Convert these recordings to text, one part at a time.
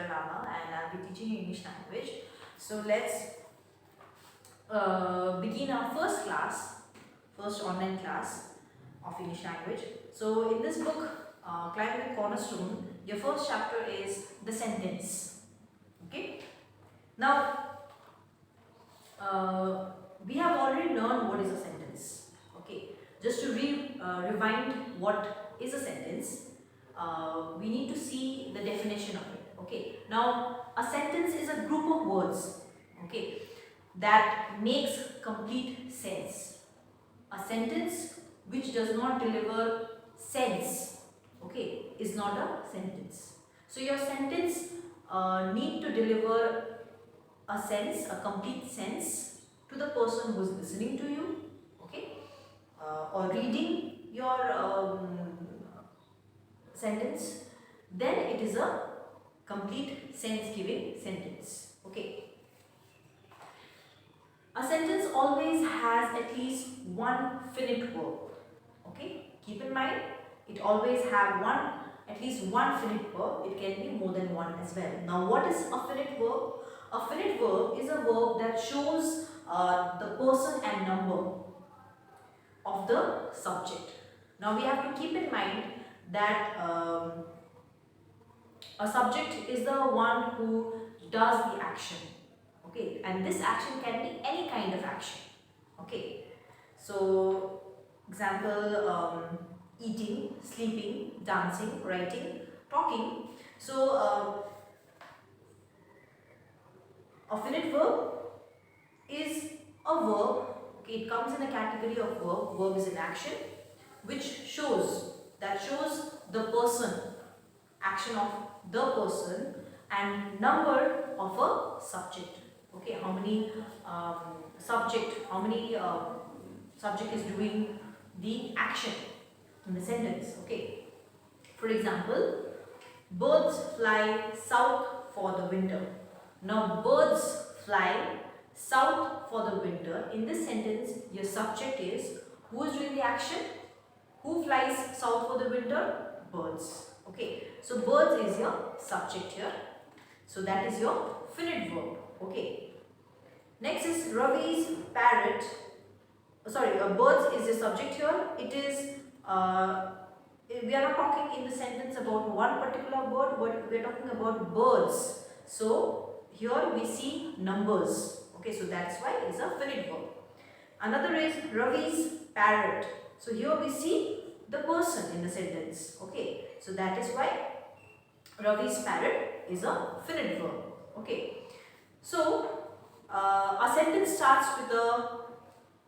Rama and I'll be teaching English language. So let's begin our first online class of English language. So in this book, Climbing the Cornerstone, your first chapter is the sentence. Okay. Now, we have already learned what is a sentence. Okay. Just to rewind what is a sentence, we need to see the definition of it. Okay. Now, a sentence is a group of words. Okay, that makes complete sense. A sentence which does not deliver sense, okay, is not a sentence. So your sentence need to deliver a sense, a complete sense to the person who is listening to you, okay, or reading your sentence. Then it is a complete sense-giving sentence. Okay. A sentence always has at least one finite verb. Okay, keep in mind it always have at least one finite verb. It can be more than one as well. Now, what is a finite verb? A finite verb is a verb that shows the person and number of the subject. Now, we have to keep in mind that a subject is the one who does the action. Okay, and this action can be any kind of action. Okay, so example, eating, sleeping, dancing, writing, talking. So a finite verb is a verb. Okay, it comes in a category of verb. Verb is an action which shows the person, action of the person, and number of a subject. Okay, how many subject is doing the action in the sentence. Okay, for example, birds fly south for the winter. Now, birds fly south for the winter. In this sentence, your subject is who is doing the action? Who flies south for the winter? Birds. Okay, so birds is your subject here. So that is your finite verb. Okay. Next is Ravi's parrot. Birds is the subject here. It is, we are not talking in the sentence about one particular bird, but we are talking about birds. So here we see numbers. Okay, so that's why it is a finite verb. Another is Ravi's parrot. So here we see the person in the sentence. Okay, so that is why Ravi's parrot is a finite verb. Okay, so a sentence starts with a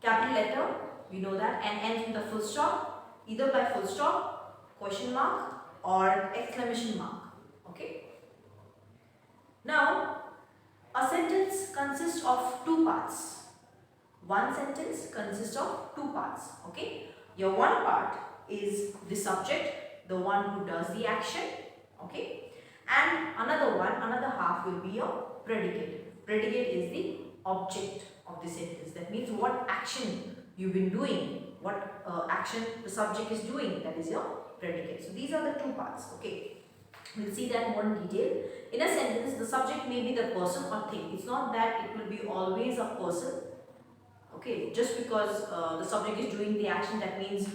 capital letter, we know that, and ends with a full stop, either by full stop, question mark, or exclamation mark. Okay. Now, a sentence consists of two parts. One sentence consists of two parts. Okay. Your one part is the subject, the one who does the action. Okay. And another half will be your predicate. Predicate is the object of the sentence. That means what action you've been doing, what action the subject is doing, that is your predicate. So these are the two parts. Okay, we'll see that more in detail. In a sentence, the subject may be the person or thing. It's not that it will be always a person. Okay, just because the subject is doing the action, that means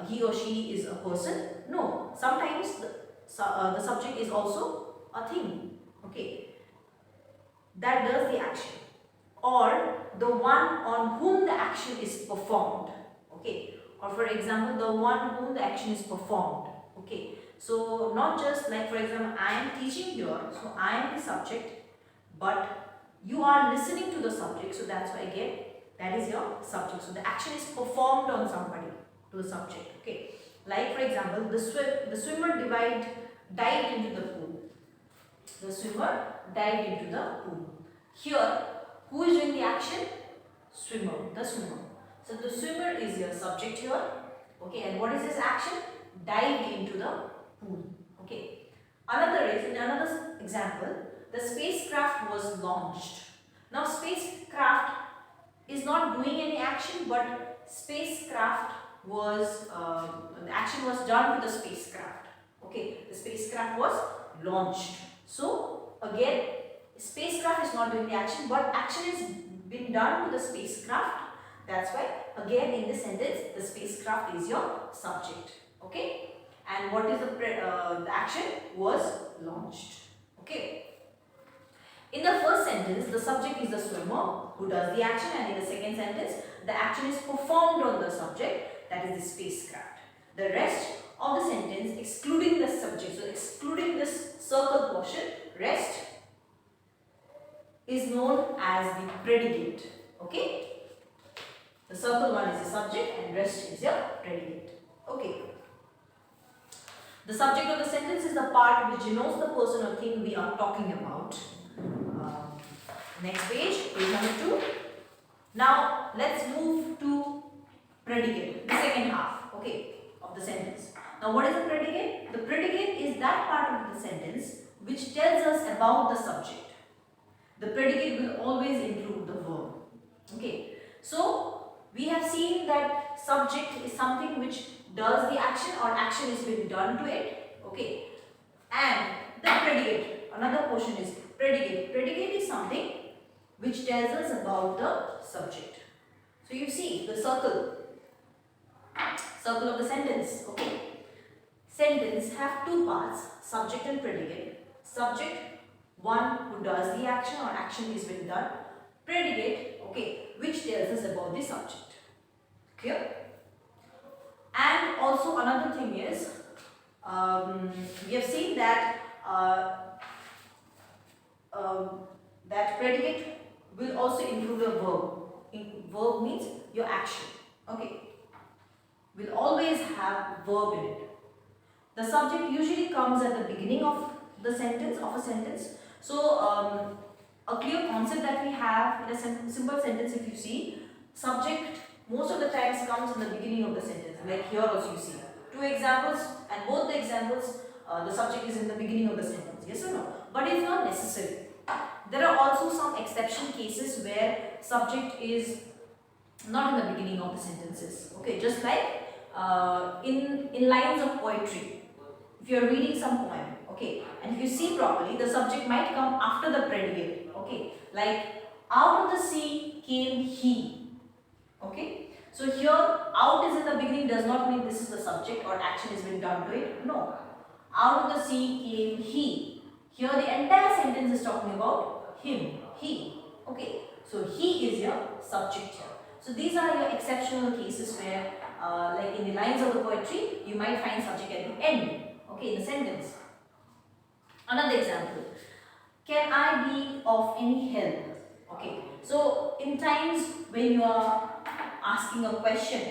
he or she is a person. No, sometimes the subject is also a thing. Okay, that does the action, or the one on whom the action is performed. Okay, or for example, the one whom the action is performed. Okay, so not just like, for example, I am teaching here, so I am the subject, but you are listening to the subject, so that's why again that is your subject. So the action is performed on somebody, to the subject. Okay, like for example, the swimmer dived into the pool. The swimmer dived into the pool. Here, who is doing the action? Swimmer, the swimmer. So the swimmer is your subject here. Okay, and what is this action? Dived into the pool. Okay. In another example, the spacecraft was launched. Now, spacecraft is not doing any action, but spacecraft was the action was done with the spacecraft. Okay, the spacecraft was launched. So again, spacecraft is not doing the action, but action is been done to the spacecraft. That's why again in this sentence the spacecraft is your subject. Okay, and what is the action was launched. Okay. In the first sentence, the subject is the swimmer who does the action, and in the second sentence, the action is performed on the subject, that is the spacecraft. The rest of the sentence, excluding the subject, so excluding this circle portion, rest is known as the predicate. Okay? The circle one is the subject and rest is your predicate. Okay. The subject of the sentence is the part which denotes the person or thing we are talking about. Next page, page number 2. Now let's move to predicate, the second half, okay, of the sentence. Now what is the predicate? The predicate is that part of the sentence which tells us about the subject. The predicate will always include the verb. Okay, so we have seen that subject is something which does the action or action is being done to it. Okay, and the predicate, another portion is predicate. Predicate is something which tells us about the subject. So you see the circle of the sentence. Okay, sentence have two parts, subject and predicate. Subject, one who does the action or action is being done. Predicate, okay, which tells us about the subject. Clear? And also another thing is, we have seen that that predicate will also include a verb. Verb means your action. Okay, will always have verb in it. The subject usually comes at the beginning of the sentence, So a clear concept that we have in a simple sentence, if you see, subject most of the times comes in the beginning of the sentence. Like here also you see 2 examples, and both the examples the subject is in the beginning of the sentence. Yes or no? But it's not necessary. There are also some exception cases where subject is not in the beginning of the sentences. Okay, just like in lines of poetry. If you are reading some poem, okay, and if you see properly, the subject might come after the predicate. Okay, like out of the sea came he. Okay, so here out is in the beginning does not mean this is the subject or action is being done to it. No, out of the sea came he. Here the entire sentence is talking about him, he. Okay, so he is your subject here. So these are your exceptional cases where like in the lines of the poetry you might find subject at the end, okay, in the sentence. Another example, can I be of any help? Okay, so in times when you are asking a question,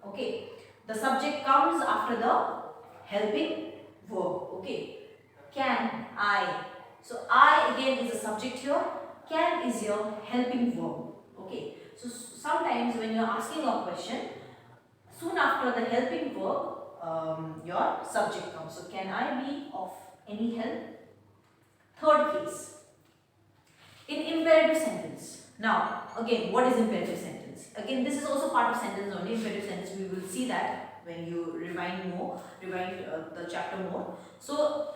okay, the subject comes after the helping verb. Okay, can, I. So I again is the subject here, can is your helping verb. Okay, so sometimes when you are asking a question, soon after the helping verb, your subject comes. So can I be of any help? Third case, in imperative sentence. Now again, what is imperative sentence? Again, this is also part of sentence only. Imperative sentence, we will see that when you rewind the chapter more. So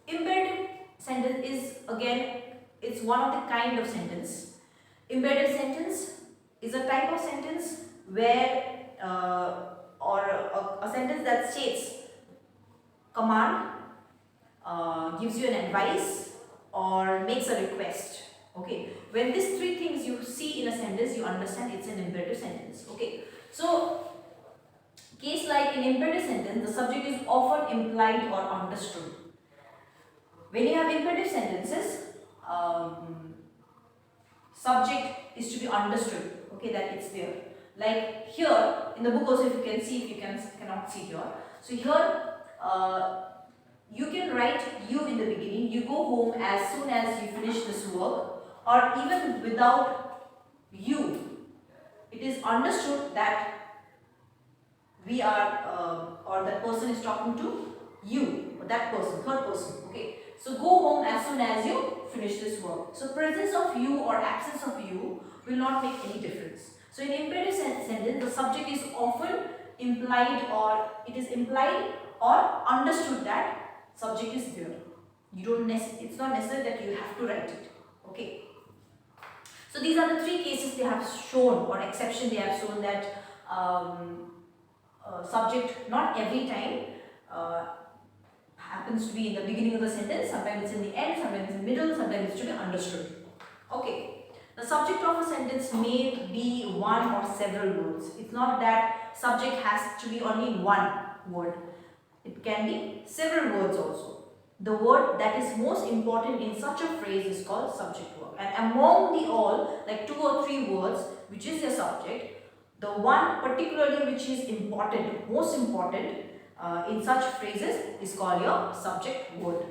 imperative sentence is, again, it's one of the kind of sentence. Imperative sentence is a type of sentence where or a sentence that states command, gives you an advice, or makes a request. Okay, when these 3 things you see in a sentence, you understand it's an imperative sentence. Okay, so case like in imperative sentence, the subject is often implied or understood. When you have imperative sentences, subject is to be understood. Okay, that it's there. Like here in the book also, if you can see, if you cannot see here. So here you can write you in the beginning. You go home as soon as you finish this work, or even without you. It is understood that we are or that person is talking to you, or that person, third person. Okay, so go home as soon as you finish this work. So presence of you or absence of you will not make any difference. So in imperative sentence, the subject is often implied, or it is implied or understood that subject is there. It's not necessary that you have to write it. Okay. So these are the three cases they have shown, or exception they have shown, that subject not every time happens to be in the beginning of the sentence. Sometimes it's in the end, sometimes in the middle, sometimes it's to be understood. Okay. The subject of a sentence may be one or several words. It's not that subject has to be only one word. It can be several words also. The word that is most important in such a phrase is called subject verb. And among the all, like 2 or 3 words, which is your subject, the one particularly which is important, most important in such phrases is called your subject word.